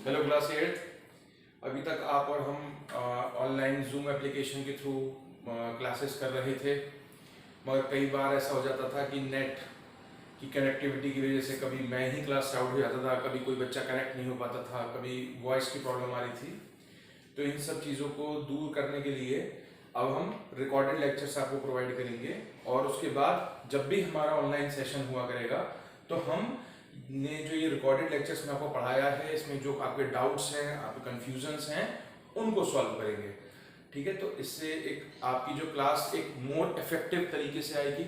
Hello class eight. अभी तक आप और हम ऑनलाइन जूम एप्लीकेशन के थ्रू क्लासेस कर रहे थे, मगर कई बार ऐसा हो जाता था कि नेट की कनेक्टिविटी की वजह से कभी मैं ही क्लास से आउट हो जाता था, कभी कोई बच्चा कनेक्ट नहीं हो पाता था, कभी वॉइस की प्रॉब्लम आ रही थी। तो इन सब चीज़ों को दूर करने के लिए अब हम रिकॉर्डेड लेक्चर्स आपको प्रोवाइड करेंगे, और उसके बाद जब भी हमारा ऑनलाइन सेशन हुआ करेगा तो हम ने जो ये रिकॉर्डेड लेक्चर्स में आपको पढ़ाया है, इसमें जो आपके डाउट्स हैं, आपके कन्फ्यूजन्स हैं, उनको सॉल्व करेंगे। ठीक है, तो इससे एक आपकी जो क्लास एक मोर इफेक्टिव तरीके से आएगी,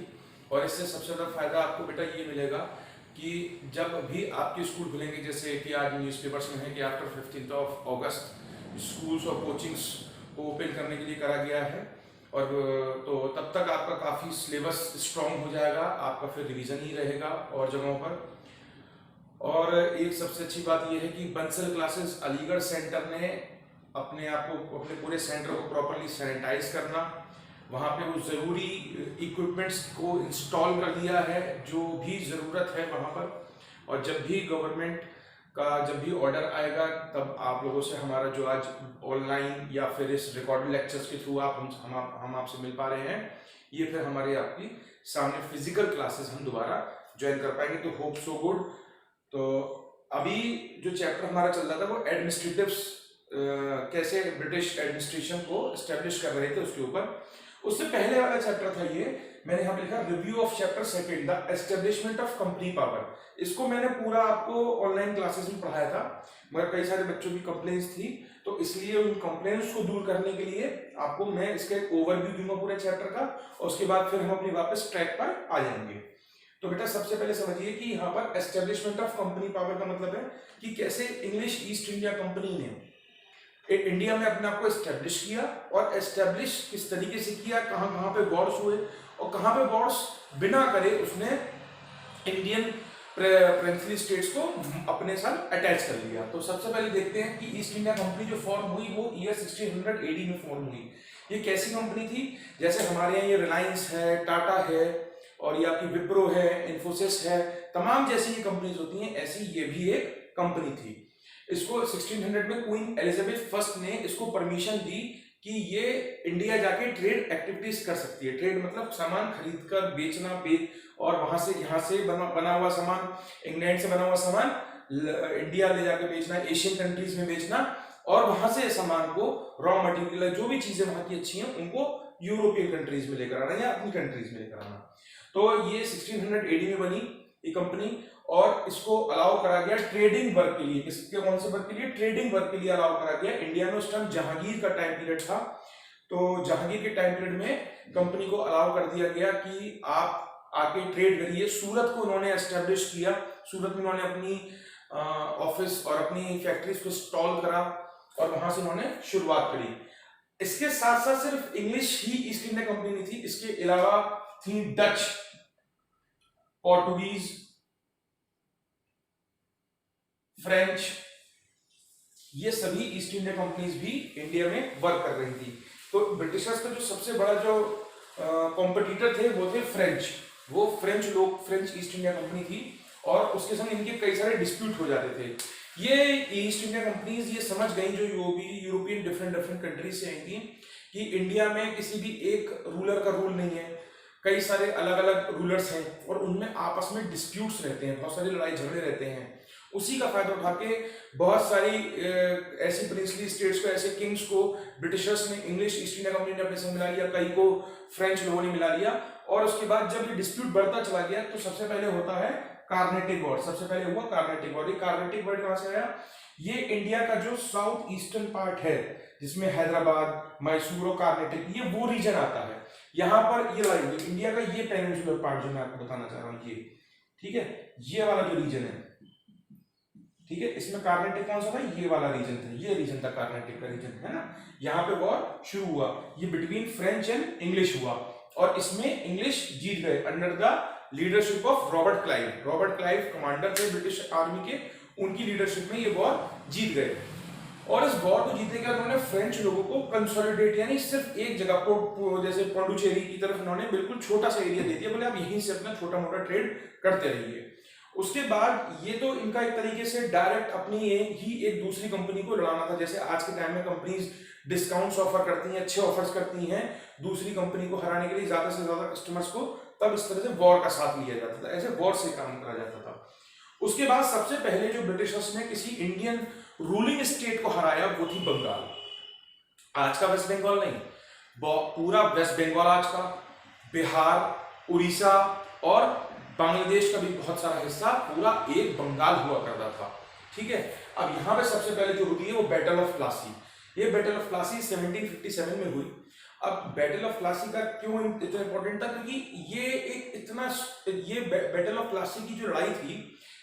और इससे सबसे ज़्यादा फायदा आपको बेटा ये मिलेगा कि जब भी आपके स्कूल खुलेंगे, जैसे कि आज न्यूज़पेपर्स में है कि आफ्टर 15 अगस्त स्कूल्स और कोचिंग्स को ओपन करने के लिए करा गया है, और तो तब तक आपका काफ़ी सिलेबस स्ट्रॉन्ग हो जाएगा, आपका फिर रिवीजन ही रहेगा और जगहों पर। और एक सबसे अच्छी बात यह है कि बंसल क्लासेस अलीगढ़ सेंटर ने अपने आप को, अपने पूरे सेंटर को प्रॉपरली सैनिटाइज करना, वहाँ पे वो ज़रूरी इक्विपमेंट्स को इंस्टॉल कर दिया है जो भी ज़रूरत है वहाँ पर। और जब भी गवर्नमेंट का जब भी ऑर्डर आएगा, तब आप लोगों से हमारा जो आज ऑनलाइन या फिर इस रिकॉर्डेड लेक्चर्स के थ्रू हम आपसे मिल पा रहे हैं, ये फिर हमारे आपकी सामने फिजिकल क्लासेस हम दोबारा ज्वाइन कर पाएंगे। तो होप सो गुड। तो अभी जो चैप्टर हमारा चल रहा था वो एडमिनिस्ट्रेटिव्स, कैसे ब्रिटिश एडमिनिस्ट्रेशन को एस्टेब्लिश कर रहे थे उसके ऊपर। उससे पहले वाला चैप्टर था ये, मैंने यहाँ पे लिखा review of chapter second, the establishment of company power. इसको मैंने पूरा आपको ऑनलाइन क्लासेस में पढ़ाया था, मगर कई सारे बच्चों की कंप्लेंट्स थी, तो इसलिए उन कंप्लेंट्स को दूर करने के लिए आपको मैं इसका एक ओवरव्यू दूंगा पूरे चैप्टर का, और उसके बाद फिर हम अपनी वापस ट्रैक पर आ जाएंगे। तो बेटा सबसे पहले समझिए कि यहाँ पर एस्टेब्लिशमेंट ऑफ कंपनी पावर का मतलब है कि कैसे इंग्लिश ईस्ट इंडिया कंपनी ने इंडिया में अपने आप को एस्टेब्लिश किया, और एस्टेब्लिश किस तरीके से किया, कहाँ कहाँ पे वॉर्स हुए, और कहाँ पे वॉर्स बिना करे उसने इंडियन प्रिंसली स्टेट्स को अपने साथ अटैच कर लिया। तो सबसे पहले देखते हैं कि ईस्ट इंडिया कंपनी जो फॉर्म हुई वो ईयर 1600 AD में फॉर्म हुई। ये कैसी कंपनी थी? जैसे हमारे यहाँ ये रिलायंस है, टाटा है, और ये आपकी विप्रो है, इन्फोसिस है, तमाम जैसी ये कंपनीज होती हैं, ऐसी ये भी एक कंपनी थी। इसको 1600 में क्वीन एलिजाबेथ फर्स्ट ने इसको परमिशन दी कि ये इंडिया जाके ट्रेड एक्टिविटीज कर सकती है। ट्रेड मतलब सामान खरीद कर बेचना, और वहां से यहाँ से बना हुआ सामान, इंग्लैंड से बना हुआ सामान इंडिया ले जाके बेचना, एशियन कंट्रीज में बेचना, और वहां से सामान को रॉ मटेरियल जो भी चीजें वहां की अच्छी हैं उनको यूरोपियन कंट्रीज में लेकर आना या अपनी कंट्रीज में लेकर आना। तो ये 1600 AD में बनी ये कंपनी, और इसको अलाउ करा गया ट्रेडिंग वर्क के लिए। किसके, कौन से वर्क के लिए? ट्रेडिंग वर्क के लिए अलाउ करा गया। इंडिया में उस टाइम जहांगीर का टाइम पीरियड था, तो जहांगीर के टाइम पीरियड में कंपनी को अलाउ कर दिया गया कि आप आके ट्रेड करिए। सूरत को उन्होंने एस्टेब्लिश किया, सूरत में उन्होंने अपनी ऑफिस और अपनी फैक्ट्रीज को इंस्टॉल करा, और वहां से उन्होंने शुरुआत करी। इसके साथ साथ सिर्फ इंग्लिश ही ईस्ट इंडिया कंपनी नहीं थी, इसके अलावा थी डच, पोर्टुगीज, फ्रेंच, ये सभी ईस्ट इंडिया कंपनीज भी इंडिया में वर्क कर रही थी। तो ब्रिटिशर्स का जो सबसे बड़ा जो कॉम्पिटिटर थे वो थे फ्रेंच। वो फ्रेंच लोग, फ्रेंच ईस्ट इंडिया कंपनी थी, और उसके संग इनके कई सारे डिस्प्यूट हो जाते थे। ये ईस्ट इंडिया कंपनीज ये समझ गई, जो यूरोपियन डिफरेंट कंट्रीज से आई थी, कि इंडिया में किसी भी एक रूलर का रूल नहीं है, कई सारे अलग अलग रूलर्स हैं, और उनमें आपस में डिस्प्यूट्स रहते हैं, बहुत सारी लड़ाई झगड़े रहते हैं। उसी का फायदा उठा के बहुत सारी ऐसी प्रिंसली स्टेट्स को, ऐसे किंग्स को ब्रिटिशर्स ने, इंग्लिश ईस्ट इंडिया कंपनी ने अपने संग मिला लिया, कई को फ्रेंच लोगों ने मिला लिया। और उसके बाद जब ये डिस्प्यूट बढ़ता चला गया, तो सबसे पहले होता है कार्नेटिक वॉर। सबसे पहले हुआ कार्नेटिक वॉर। ये कार्नेटिक वॉर कहां से आया? ये इंडिया का जो साउथ ईस्टर्न पार्ट है, जिसमें हैदराबाद, मैसूर और कार्नेटिक, ये वो रीजन आता है। यहाँ पर ये लड़ाई हुई, इंडिया का ये पेनिनसुलर पार्ट जो मैं आपको बताना चाह रहा हूँ, ये ठीक है, ये वाला जो रीजन है, ठीक है, इसमें कार्नेटिक कौन सा था? ये वाला रीजन था, ये रीजन था कार्नेटिक का रीजन, है ना। यहाँ पे वॉर शुरू हुआ, ये बिटवीन फ्रेंच एंड इंग्लिश हुआ, और इसमें इंग्लिश जीत गए under the leadership of Robert Clive. Robert Clive commander थे ब्रिटिश आर्मी के, उनकी लीडरशिप में ये वॉर जीत गए। और इस वॉर को जीतने के बाद उन्होंने फ्रेंच लोगों को कंसोलिडेट, यानी सिर्फ एक जगह, जैसे पौंडुचेरी की तरफ उन्होंने बिल्कुल छोटा सा एरिया दे दिया, बोले आप यहीं से अपना छोटा मोटा ट्रेड करते रहिए। उसके बाद ये तो इनका एक तरीके से डायरेक्ट अपनी एक दूसरी कंपनी को लड़ाना था। जैसे आज के टाइम में कंपनीज डिस्काउंट्स ऑफर करती हैं, अच्छे ऑफर्स करती हैं दूसरी कंपनी को हराने के लिए, ज्यादा से ज्यादा कस्टमर्स को, तब इस तरह से वॉर का साथ लिया जाता था, ऐसे वॉर से काम करा जाता था। उसके बाद सबसे पहले जो ब्रिटिशर्स ने किसी इंडियन रूलिंग स्टेट को हराया वो थी बंगाल। आज का वेस्ट बंगाल नहीं, पूरा वेस्ट बंगाल आज का, बिहार, उड़ीसा और बांग्लादेश का भी बहुत सारा हिस्सा पूरा एक बंगाल हुआ करता था। ठीक है, अब यहाँ पे सबसे पहले जो हुई है वो बैटल ऑफ प्लासी। ये बैटल ऑफ प्लासी 1757 में हुई। अब बैटल ऑफ प्लासी का क्यों इतना इंपॉर्टेंट था, क्योंकि ये बैटल ऑफ प्लासी की जो लड़ाई थी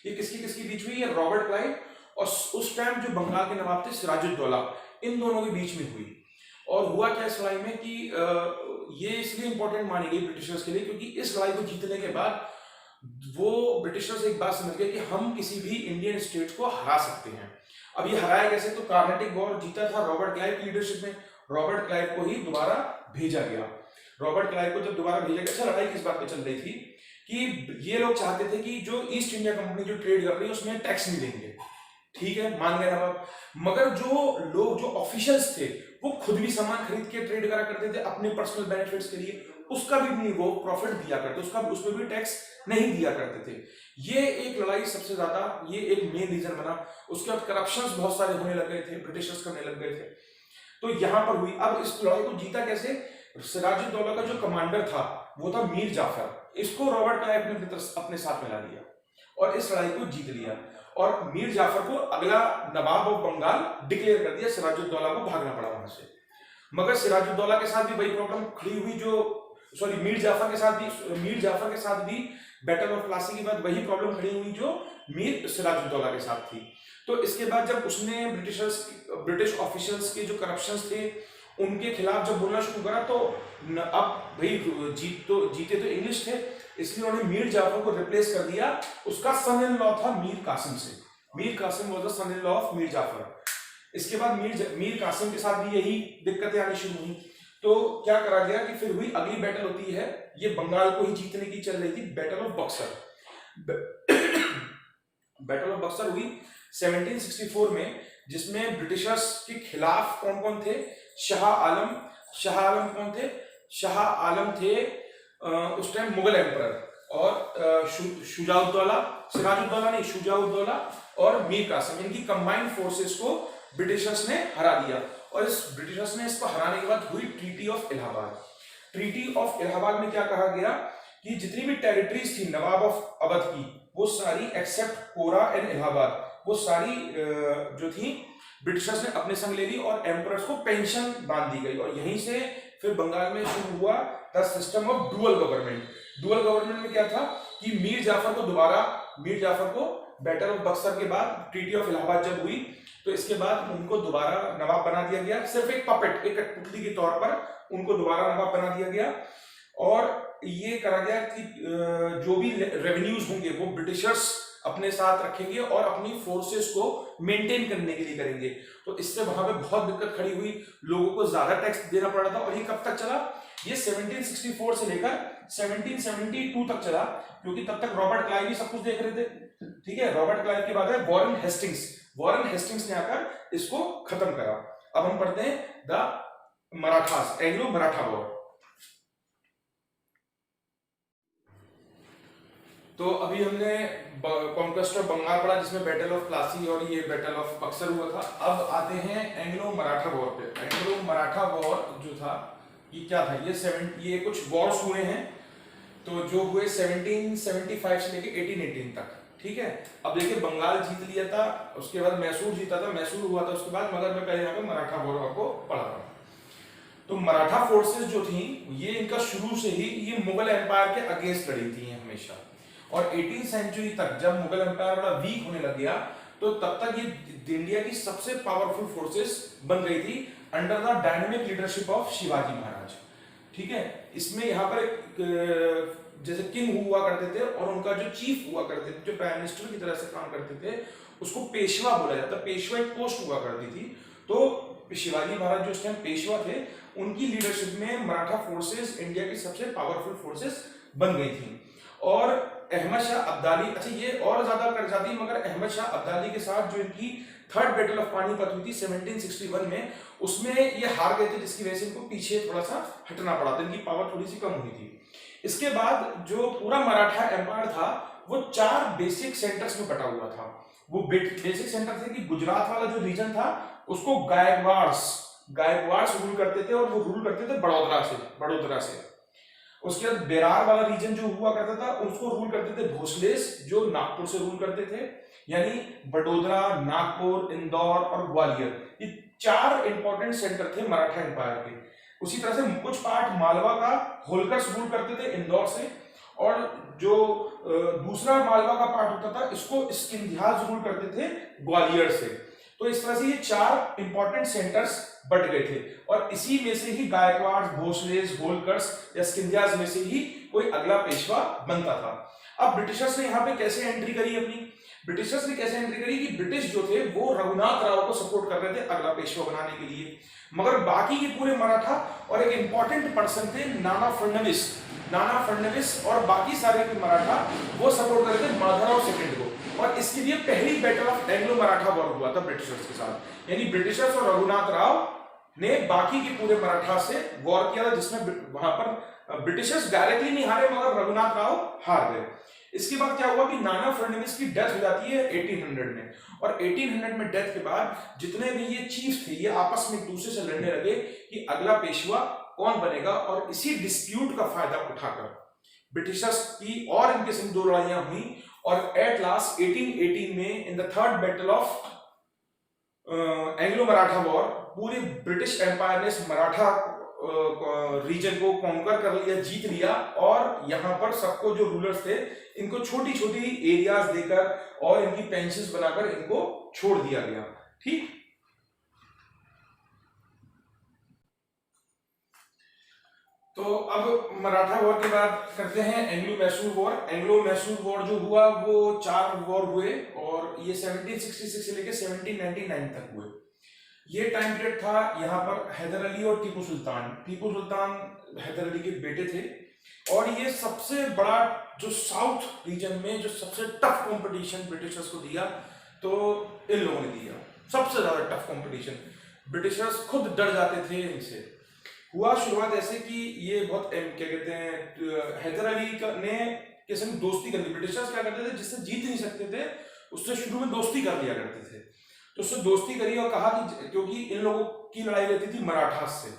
ये किसके बीच हुई है, रॉबर्ट क्लाइव और उस टाइम जो बंगाल के नवाब थे सिराजुद्दौला, इन दोनों के बीच में हुई। और हुआ क्या इस लड़ाई में कि ये इसलिए इंपॉर्टेंट मानी गई ब्रिटिशर्स के लिए क्योंकि इस लड़ाई को जीतने के बाद वो ब्रिटिशर्स एक बात समझ गए कि हम किसी भी इंडियन स्टेट को हरा सकते हैं। अब ये हराया कैसे, तो कार्नेटिक वॉर जीता था रॉबर्ट क्लाइव की लीडरशिप में। रॉबर्ट क्लाइव को ही दोबारा भेजा गया। रॉबर्ट क्लाइव को जब दोबारा भेजा गया, अच्छा लड़ाई किस बात पे चल रही थी कि ये लोग चाहते थे कि जो ईस्ट इंडिया कंपनी जो ट्रेड कर रही है उसमें टैक्स नहीं देंगे। ठीक है, मान गए नवाब। मगर जो ऑफिशियल्स थे वो खुद भी सामान खरीद के ट्रेड करा करते थे अपने पर्सनल बेनिफिट्स के लिए, उसका भी नहीं वो प्रॉफिट दिया करते, उसमें भी टैक्स नहीं दिया करते थे। ये एक लड़ाई सबसे ज्यादा, ये एक मेन रीजन बना। उसके बाद करप्शंस बहुत सारे होने लग गए थे, ब्रिटिशर्स करने लग गए थे, तो यहां पर हुई। अब इस लड़ाई को जीता कैसे, सिराजुद्दौला का जो कमांडर था वो था मीर जाफर। इसको रॉबर्ट क्लाइव ने अपने साथ मिला लिया और इस लड़ाई को जीत लिया और मीर जाफर को अगला नवाब ऑफ बंगाल डिक्लेयर कर दिया। सिराजुद्दौला को भागना पड़ा वहां से। मगर सिराजुद्दौला के साथ भी वही प्रॉब्लम खड़ी हुई, मीर जाफर के साथ भी बैटल ऑफ प्लासी के बाद वही प्रॉब्लम खड़ी हुई जो मीर सिराजुद्दौला के साथ थी। तो इसके बाद जब उसने ब्रिटिश ऑफिशियल्स के जो करप्शंस थे उनके खिलाफ जब बोलना शुरू करा, तो अब भाई जीते तो इंग्लिश थे, इसलिए उन्होंने मीर जाफर को रिप्लेस कर दिया। उसका सन इन लॉ था मीर कासिम से। Mir Qasim was the son in law of Mir Jafar. इसके बाद मीर कासिम के साथ भी यही दिक्कतें आनी शुरू हुई। तो क्या करा गया कि फिर हुई अगली बैटल होती है, ये बंगाल को ही जीतने की चल रही थी, battle of Buxar. Battle of Buxar हुई 1764 में, जिसमें ब्रिटिशर्स के खिलाफ कौन कौन थे, शाह आलम कौन थे, शाह आलम थे उस टाइम मुगल एम्परर, और शुजाउद्दौला, सिराजुद्दौला नहीं, शुजाउद्दौला और मीर कासिम, इनकी कंबाइंड फोर्सेस को ब्रिटिशर्स ने हरा दिया। और ब्रिटिशर्स ने इसको हराने के बाद हुई treaty of Allahabad. Treaty of Allahabad में क्या कहा गया कि जितनी भी टेरिटरीज थी नवाब ऑफ अवध की, वो सारी एक्सेप्ट कोरा एंड इलाहाबाद, वो सारी जो थी ब्रिटिशर्स ने अपने संग ले ली और एम्परर्स को पेंशन बांध दी गई। और यहीं से फिर बंगाल में शुरू हुआ the system of dual government. Dual government में क्या था कि मीर जाफर को बैटल ऑफ बक्सर के बाद ट्रीटी ऑफ इलाहाबाद जब हुई, तो इसके बाद उनको दोबारा नवाब बना दिया गया, सिर्फ एक पपेट, एक कठपुतली के तौर पर उनको दोबारा नवाब बना दिया गया। और ये करा गया कि जो भी रेवेन्यूज होंगे वो ब्रिटिशर्स अपने साथ रखेंगे और अपनी फोर्सेस को मेंटेन करने के लिए करेंगे। तो इससे वहां पे बहुत दिक्कत खड़ी हुई, लोगों को ज्यादा टैक्स देना पड़ा था। और ये कब तक चला, ये 1764 से लेकर 1772 तक चला, क्योंकि तब तक रॉबर्ट क्लाइव ही सब कुछ देख रहे थे। ठीक है, रॉबर्ट क्लाइव के बाद है वॉरेन हेस्टिंग्स ने आकर इसको खत्म करा। अब हम पढ़ते हैं the Marathas, Anglo Maratha war. तो अभी हमने कॉन्क्वेस्ट ऑफ बंगाल पढ़ा, जिसमें बैटल ऑफ प्लासी और ये बैटल ऑफ बक्सर हुआ था। अब आते हैं एंग्लो मराठा वॉर पे। एंग्लो मराठा वॉर जो था ये क्या था, ये कुछ वॉर्स हुए हैं, तो जो हुए 1775 से लेके 1818 तक। ठीक है, अब देखिए बंगाल जीत लिया था, उसके बाद मैसूर जीता था, मैसूर हुआ था उसके बाद, मगर मैं पहले यहाँ पे मराठा वॉर आपको पढ़ा रहा हूँ। तो मराठा फोर्सेस जो थी ये इनका शुरू से ही ये मुगल एम्पायर के अगेंस्ट लड़ी थी हमेशा। और 18वीं सेंचुरी तक जब मुगल एम्पायर बड़ा वीक होने लग गया, तो तब तक ये इंडिया की सबसे पावरफुल फोर्सेस बन गई थी under the dynamic leadership of Shivaji Maharaj. ठीक है, इसमें यहाँ पर जैसे किंग हुआ करते थे और उनका जो चीफ हुआ करते थे, जो प्राइम मिनिस्टर की तरह से काम करते थे, उसको पेशवा बोला जाता। पेशवा एक पोस्ट हुआ करती थी। तो शिवाजी महाराज जो उस टाइम पेशवा थे, उनकी लीडरशिप में मराठा फोर्सेस इंडिया की सबसे पावरफुल फोर्सेस बन गई थी। और अहमद शाह अब्दाली, अच्छा ये और ज्यादा कर जाती है, मगर अहमद शाह अब्दाली के साथ जो इनकी थर्ड बैटल ऑफ पानीपत हुई थी 1761 में, उसमें ये हार गए थे, जिसकी वजह से इनको पीछे थोड़ा सा हटना पड़ा था, इनकी पावर थोड़ी सी कम हुई थी। इसके बाद जो पूरा मराठा एम्पायर था वो 4 बेसिक सेंटर्स में बटा हुआ था। वो बेसिक सेंटर थे कि गुजरात वाला जो रीजन था उसको गायकवाड़ रूल करते थे, और वो रूल करते थे बड़ोदरा से। उसके बाद बेरार वाला रीजन जो हुआ करता था उसको रूल करते थे भोसलेस, जो नागपुर से रूल करते थे, यानी बड़ोदरा, नागपुर, इंदौर और ग्वालियर, ये 4 इंपॉर्टेंट सेंटर थे मराठा एम्पायर के। उसी तरह से कुछ पार्ट मालवा का होलकर्स रूल करते थे इंदौर से, और जो दूसरा मालवा का पार्ट होता था इसको स्किंधियाज रूल करते थे ग्वालियर से। तो इस तरह से ये 4 इंपॉर्टेंट सेंटर्स बट गए थे, और इसी में से ही गायकवाड़, भोसलेस, होलकर्स या स्किंधियाज में से ही कोई अगला पेशवा बनता था। अब ब्रिटिशर्स ने यहाँ पे कैसे एंट्री करी अपनी? ब्रिटिशर्स ने कैसे एंट्री करी कि ब्रिटिश जो थे वो रघुनाथ राव को सपोर्ट कर रहे थे अगला पेशवा बनाने के लिए, मगर बाकी के पूरे मराठा और एक इंपॉर्टेंट पर्सन थे नाना फडणवीस और बाकी सारे के मराठा वो सपोर्ट कर रहे थे माधवराव सेकंड को। और इसके लिए पहली battle of Anglo Maratha war हुआ था ब्रिटिशर्स के साथ, यानी ब्रिटिशर्स और रघुनाथ राव ने बाकी के पूरे मराठा से वॉर किया था, जिसमें वहां पर ब्रिटिशर्स डायरेक्टली नहीं हारे मगर रघुनाथ राव हार गए। इसके बाद क्या हुआ कि नाना फडणवीस की डेथ हो जाती है 1800 में, और 1800 में डेथ के बाद जितने भी ये चीफ थे ये आपस में एक दूसरे से लड़ने लगे कि अगला पेशवा कौन बनेगा, और इसी डिस्प्यूट का फायदा उठाकर ब्रिटिशर्स की और इनके संग 2 लड़ाइयां हुई, और एट लास्ट 1818 में in the third battle of Anglo Maratha war पूरे ब्रिटिश एम्पायर ने मराठा रीजन को कॉन्कर कर लिया, जीत लिया, और यहाँ पर सबको जो रूलर्स थे इनको छोटी छोटी एरियाज देकर और इनकी पेंशन्स बनाकर इनको छोड़ दिया गया। ठीक, तो अब मराठा वॉर के बाद करते हैं Anglo Mysore war. Anglo Mysore war जो हुआ वो 4 वॉर हुए, और ये 1766 से लेकर 1799 तक हुए। ये टाइम पीरियड था यहाँ पर हैदर अली और टीपू सुल्तान हैदर अली के बेटे थे, और ये सबसे बड़ा जो साउथ रीजन में जो सबसे टफ कंपटीशन ब्रिटिशर्स को दिया तो इन लोगों ने दिया, सबसे ज्यादा टफ कंपटीशन। ब्रिटिशर्स खुद डर जाते थे इनसे। हुआ शुरुआत ऐसे कि ये बहुत क्या कहते हैं, हैदर अली ने के संग दोस्ती कर ली। ब्रिटिशर्स क्या करते थे, जिससे जीत नहीं सकते थे उससे शुरू में दोस्ती कर लिया करते थे, तो उससे दोस्ती करी और कहा कि क्योंकि इन लोगों की लड़ाई रहती थी मराठास से,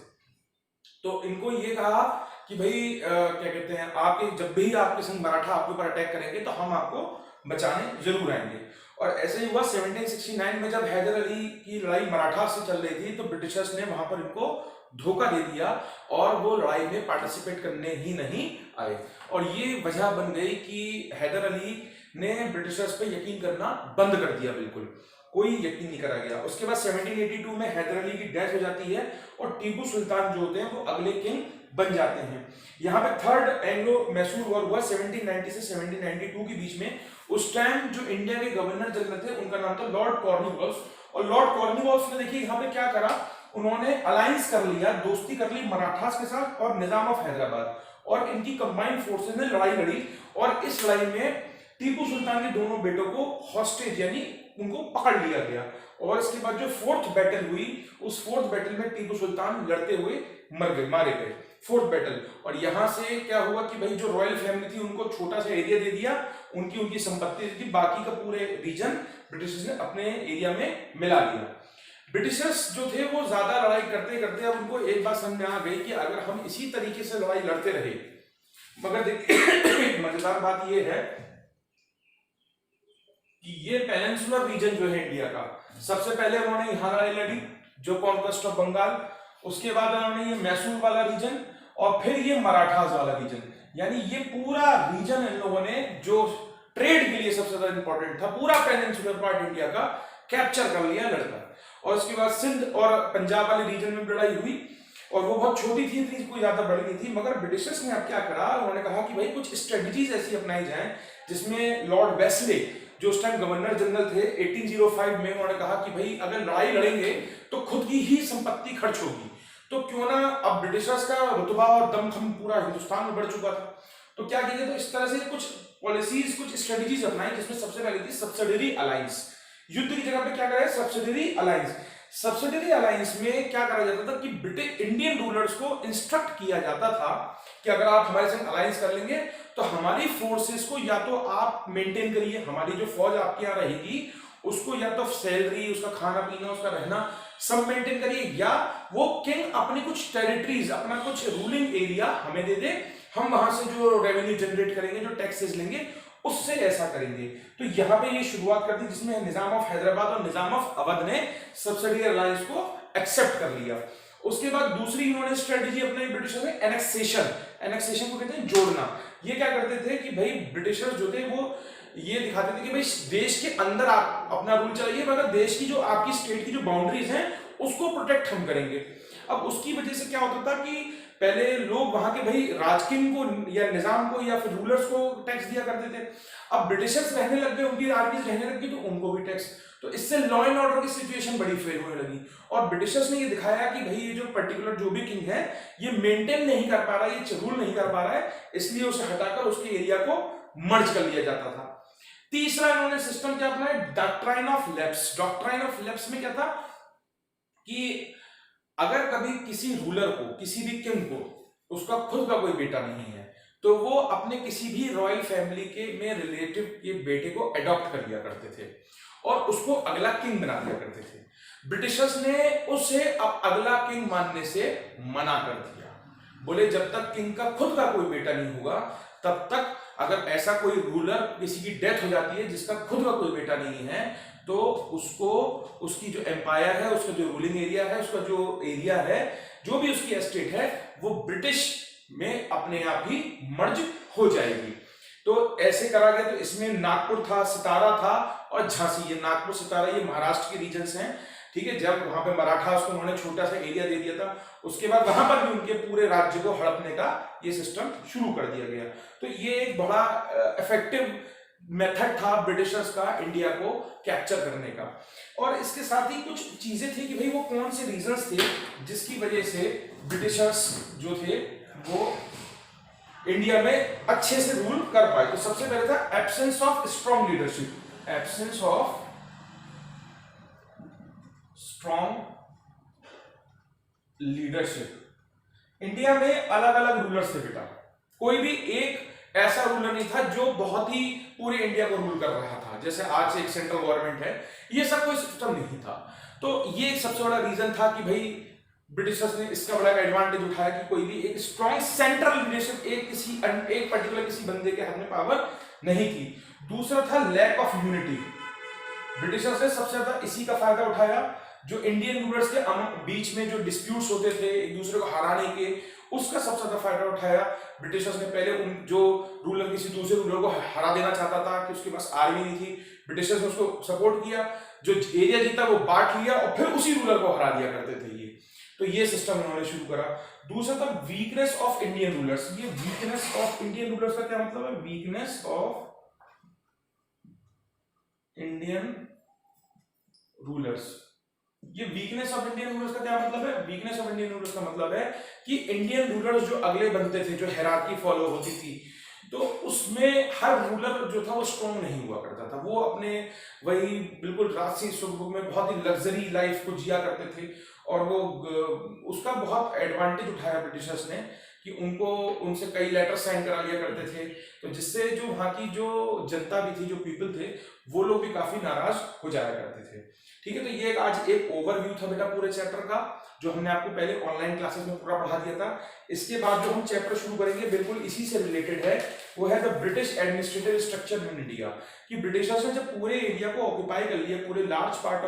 तो इनको ये कहा कि भाई क्या कहते हैं, आपके जब भी आपके संग मराठा आपके ऊपर अटैक करेंगे तो हम आपको बचाने जरूर आएंगे। और ऐसे ही हुआ 1769 में जब हैदर अली की लड़ाई मराठा से चल रही थी तो ब्रिटिशर्स ने वहां पर इनको धोखा दे दिया और वो लड़ाई में पार्टिसिपेट करने ही नहीं आए, और ये वजह बन गई कि हैदर अली ने ब्रिटिशर्स पे यकीन करना बंद कर दिया, बिल्कुल कोई यकीन नहीं करा गया। उसके बाद 1782 में हैदर अली की डेथ हो जाती है और टीपू सुल्तान जो होते हैं वो अगले किंग बन जाते हैं। यहाँ पे थर्ड एंग्लो मैसूर वॉर हुआ 1790 से 1792 के बीच में। उस टाइम जो इंडिया के गवर्नर जनरल थे उनका नाम था लॉर्ड कॉर्नवालिस, और लॉर्ड कॉर्नवालिस ने देखिए यहाँ पे क्या करा, उन्होंने अलायंस कर लिया, दोस्ती कर ली मराठास के साथ और निजाम ऑफ हैदराबाद, और इनकी कंबाइंड फोर्सेस ने लड़ाई लड़ी, और इस लड़ाई में टीपू सुल्तान के दोनों बेटों को हॉस्टेज यानी उनको पकड़ लिया गया। और इसके बाद जो 4th बैटल हुई, उस 4th बैटल में टीपू सुल्तान लड़ते हुए मारे गए, 4th बैटल। और यहां से क्या हुआ कि भाई जो रॉयल फैमिली थी उनको छोटा सा एरिया दे दिया, उनकी संपत्ति थी, बाकी का पूरे रीजन ब्रिटिशर्स ने अपने एरिया में मिला लिया। ब्रिटिशर्स जो थे वो ज्यादा लड़ाई करते करते अब उनको एक बात समझ में आ गई कि अगर हम इसी तरीके से लड़ाई लड़ते रहे, मगर देखिए मजेदार बात ये है कि ये पेनिनसुलर रीजन जो है इंडिया का, सबसे पहले उन्होंने यहाँ लड़ाई लड़ी जो कॉन्क्वेस्ट ऑफ बंगाल, उसके बाद उन्होंने ये मैसूर वाला रीजन, और फिर ये मराठास वाला रीजन, यानी ये पूरा रीजन इन लोगों ने जो ट्रेड के लिए सबसे ज्यादा इंपॉर्टेंट था, पूरा पेनिनसुलर पार्ट इंडिया का कैप्चर कर लिया लड़का। और उसके बाद सिंध और पंजाब वाले रीजन में लड़ाई हुई, और वो बहुत छोटी थी, इतनी कोई ज्यादा बड़ी नहीं थी, मगर ब्रिटिशर्स ने अब क्या करा, उन्होंने कहा कि भाई कुछ स्ट्रेटजीज ऐसी अपनाई जाएं जिसमें लॉर्ड वेस्ले जो उस टाइम गवर्नर जनरल थे 1805 में, उन्होंने कहा कि भाई अगर लड़ाई लड़ेंगे तो खुद की ही संपत्ति खर्च होगी, तो क्यों ना, अब ब्रिटिशर्स का रुतबा और दमखम पूरा हिंदुस्तान में बढ़ चुका था, तो क्या कीजिए, तो इस तरह से कुछ पॉलिसीज, कुछ स्ट्रेटेजीज अपनाई, जिसमें सबसे पहले थी सब्सिडरी अलायंस। युद्ध की जगह पे क्या करा है, सब्सिडरी अलायंस। सब्सिडरी अलायंस में क्या करा जाता था कि ब्रिटिश इंडियन रूलर्स को इंस्ट्रक्ट किया जाता था कि अगर आप हमारे साथ अलायंस कर लेंगे तो हमारी फोर्सेस को या तो आप मेंटेन करिए, हमारी जो फौज आपके यहाँ रहेगी उसको या तो सैलरी, उसका खाना पीना, उसका रहना सब मेंटेन करिए, या वो किंग अपनी कुछ टेरिटरीज, अपना कुछ रूलिंग एरिया हमें दे दे, हम वहां से जो रेवेन्यू जनरेट करेंगे, जो टैक्सेस लेंगे, उससे ऐसा करेंगे। तो यहाँ पे ये शुरुआत कर दी, जिसमें निजाम ऑफ हैदराबाद और निजाम ऑफ अवध ने सब्सिडी अलायंस को एक्सेप्ट कर लिया। उसके बाद दूसरी इन्होंने स्ट्रेटेजी अपनाई ब्रिटिशर्स ने, एनेक्सेशन। एनेक्सेशन को कहते हैं जोड़ना। ये क्या करते थे कि भाई ब्रिटिशर्स जो थे वो ये दिखाते थे कि भाई देश के अंदर आप अपना रूल चलाइए, मगर देश की जो आपकी स्टेट की जो बाउंड्रीज हैं उसको प्रोटेक्ट हम करेंगे। अब उसकी वजह से क्या होता था कि पहले लोग वहां के भाई राजकिंग को या निजाम को या फिर रूलर्स को टैक्स दिया करते थे। अब ब्रिटिशर्स रहने लग गए, उनकी आर्मीज रहने लग गई, तो उनको भी टैक्स। तो इससे लॉ एंड ऑर्डर की सिचुएशन बड़ी फेल होने लगी। और ब्रिटिशर्स ने ये दिखाया कि भाई ये जो पर्टिकुलर जो भी किंग है ये मेंटेन नहीं कर पा रहा है, ये रूल नहीं कर पा रहा है, इसलिए उसे हटाकर उसके एरिया को मर्ज कर लिया जाता था। तीसरा इन्होंने सिस्टम क्या अपना है, doctrine of lapse. Doctrine of lapse में क्या था कि अगर कभी किसी रूलर को, किसी भी किंग को, उसका खुद का कोई बेटा नहीं है, तो वो अपने किसी भी रॉयल फैमिली के में रिलेटिव के बेटे को अडॉप्ट कर लिया करते थे और उसको अगला किंग बना दिया करते थे। ब्रिटिशर्स ने उसे अब अगला किंग मानने से मना कर दिया। बोले जब तक किंग का खुद का कोई बेटा नहीं होगा तब तक, अगर ऐसा कोई रूलर किसी की डेथ हो जाती है जिसका खुद का कोई बेटा नहीं है, तो उसको उसकी जो एम्पायर है, उसका जो रूलिंग एरिया है, उसका जो एरिया है, जो भी उसकी एस्टेट है, वो ब्रिटिश में अपने आप ही मर्ज हो जाएगी। तो ऐसे करा गया। तो इसमें नागपुर था, सितारा था और झांसी। ये नागपुर, सितारा ये महाराष्ट्र के रीजन्स हैं, ठीक है। जब वहां पे मराठा उसको उन्होंने छोटा सा एरिया दे दिया था, उसके बाद वहां पर भी उनके पूरे राज्य को हड़पने का ये सिस्टम शुरू कर दिया गया। तो ये एक बड़ा इफेक्टिव मेथड था ब्रिटिशर्स का इंडिया को कैप्चर करने का। और इसके साथ ही कुछ चीजें थी कि भाई वो कौन से रीजंस थे जिसकी वजह से ब्रिटिशर्स जो थे वो इंडिया में अच्छे से रूल कर पाए। तो सबसे पहले था absence of strong leadership. Absence of strong leadership. India में अलग अलग रूलर्स थे बेटा, कोई भी एक ऐसा रूलर नहीं था जो बहुत ही पूरे इंडिया को रूल कर रहा था, जैसे आज एक सेंट्रल गवर्नमेंट है, ये सब कोई सिस्टम नहीं था। तो ये सबसे बड़ा रीजन था कि भाई ब्रिटिशर्स ने इसका बड़ा एडवांटेज उठाया कि कोई भी एक स्ट्रॉन्ग सेंट्रल लीडरशिप एक पर्टिकुलर किसी बंदे के हाथ में पावर नहीं थी। दूसरा था लैक ऑफ यूनिटी। ब्रिटिशर्स ने सबसे ज्यादा इसी का फायदा उठाया, जो इंडियन रूलर्स के बीच में जो डिस्प्यूट्स होते थे एक दूसरे को हराने के, उसका सबसे ज्यादा फायदा उठाया। ब्रिटिशर्स ने पहले उन जो रूलर किसी दूसरे रूलर को हरा देना चाहता था कि उसके पास आर्मी नहीं थी, ब्रिटिशर्स ने उसको सपोर्ट किया, जो एरिया जीता वो बांट लिया और फिर उसी रूलर को हरा दिया करते थे ये। तो ये सिस्टम उन्होंने शुरू करा। दूसरा था वीकनेस ऑफ इंडियन रूलर्स। ये वीकनेस ऑफ इंडियन रूलर्स का क्या मतलब है, वीकनेस ऑफ इंडियन रूलर्स। ये वीकनेस ऑफ इंडियन रूलर्स का क्या मतलब है, वीकनेस ऑफ इंडियन रूलर्स का मतलब है कि इंडियन रूलर्स जो अगले बनते थे, जो हायरार्की फॉलो होती थी, तो उसमें हर रूलर जो था वो स्ट्रॉन्ग नहीं हुआ करता था। वो अपने वही बिल्कुल राजसी सुख में बहुत ही लग्जरी लाइफ को जिया करते थे और वो उसका बहुत एडवांटेज उठाया ब्रिटिशर्स ने कि उनको उनसे कई लेटर साइन करा लिया करते थे, तो जिससे जो वहाँ की जो जनता भी थी, जो पीपल थे, वो लोग भी काफी नाराज हो जाया करते थे। ठीक है, तो ये आज एक ओवरव्यू था बेटा पूरे चैप्टर का, जो हमने आपको पहले ऑनलाइन क्लासेस में पूरा पढ़ा दिया था। इसके बाद जो हम चैप्टर शुरू करेंगे बिल्कुल इसी से रिलेटेड है, वो है the British administrative structure in India. कि ब्रिटिशर्स ने जब पूरे एरिया को ऑक्यूपाई कर लिया, पूरे larger part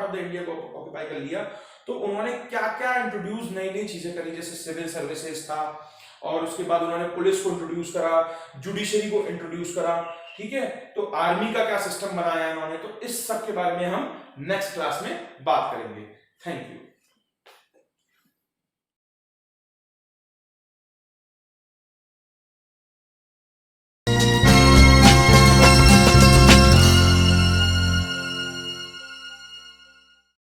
of the India को ऑक्यूपाई कर लिया, तो उन्होंने क्या क्या इंट्रोड्यूस नई नई चीजें करी, जैसे सिविल सर्विसेज था, और उसके बाद उन्होंने पुलिस को इंट्रोड्यूस करा, जुडिशरी को इंट्रोड्यूस करा, ठीक है, तो आर्मी का क्या सिस्टम बनाया इन्होंने। तो इस सब के बारे में हम नेक्स्ट क्लास में बात करेंगे। Thank you.